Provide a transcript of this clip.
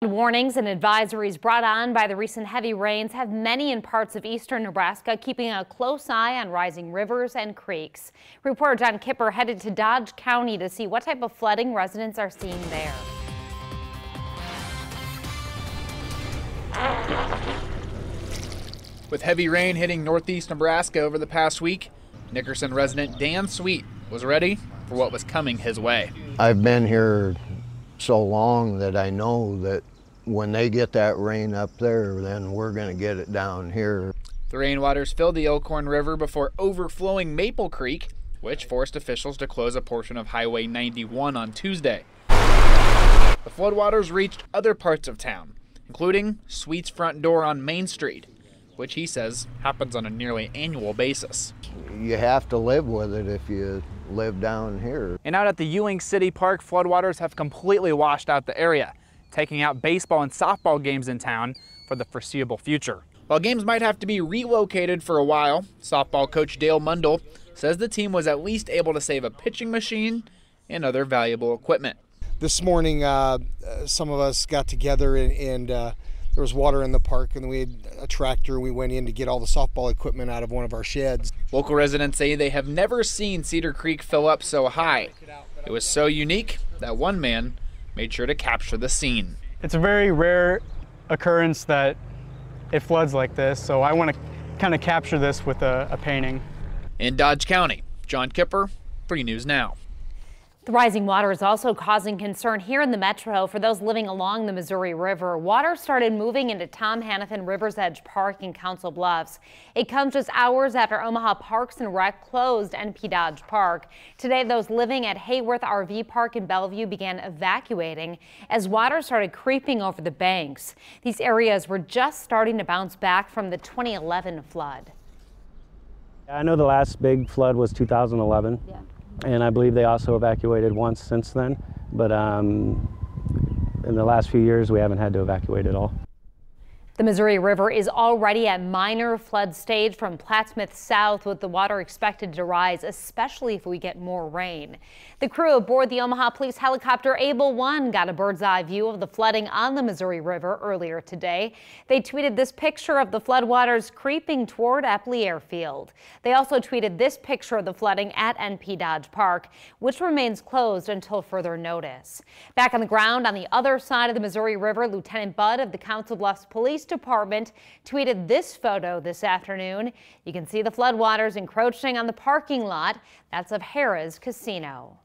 Warnings and advisories brought on by the recent heavy rains have many in parts of eastern Nebraska keeping a close eye on rising rivers and creeks. Reporter John Kipper headed to Dodge County to see what type of flooding residents are seeing there. With heavy rain hitting northeast Nebraska over the past week, Nickerson resident Dan Sweet was ready for what was coming his way. I've been here so long that I know that when they get that rain up there, then we're going to get it down here. The rainwaters filled the Elkhorn River before overflowing Maple Creek, which forced officials to close a portion of Highway 91 on Tuesday. The floodwaters reached other parts of town, including Sweet's front door on Main Street, which he says happens on a nearly annual basis. You have to live with it if you live down here. And out at the Ewing City Park, floodwaters have completely washed out the area, taking out baseball and softball games in town for the foreseeable future. While games might have to be relocated for a while, softball coach Dale Mundell says the team was at least able to save a pitching machine and other valuable equipment. This morning, some of us got together and there was water in the park, and we had a tractor. We went in to get all the softball equipment out of one of our sheds. Local residents say they have never seen Cedar Creek fill up so high. It was so unique that one man made sure to capture the scene. It's a very rare occurrence that it floods like this, so I want to kind of capture this with a painting. In Dodge County, John Kipper, 3 News Now. The rising water is also causing concern here in the metro for those living along the Missouri River. Water started moving into Tom Hannafin River's Edge Park in Council Bluffs. It comes just hours after Omaha Parks and Rec closed NP Dodge Park. Today, those living at Hayworth RV Park in Bellevue began evacuating as water started creeping over the banks. These areas were just starting to bounce back from the 2011 flood. I know the last big flood was 2011. Yeah. And I believe they also evacuated once since then, but in the last few years we haven't had to evacuate at all. The Missouri River is already at minor flood stage from Plattsmouth south, with the water expected to rise, especially if we get more rain. The crew aboard the Omaha Police helicopter Able 1 got a bird's eye view of the flooding on the Missouri River earlier today. They tweeted this picture of the floodwaters creeping toward Epley Airfield. They also tweeted this picture of the flooding at NP Dodge Park, which remains closed until further notice. Back on the ground on the other side of the Missouri River, Lieutenant Budd of the Council Bluffs Police Department tweeted this photo this afternoon. You can see the floodwaters encroaching on the parking lot. That's of Harrah's Casino.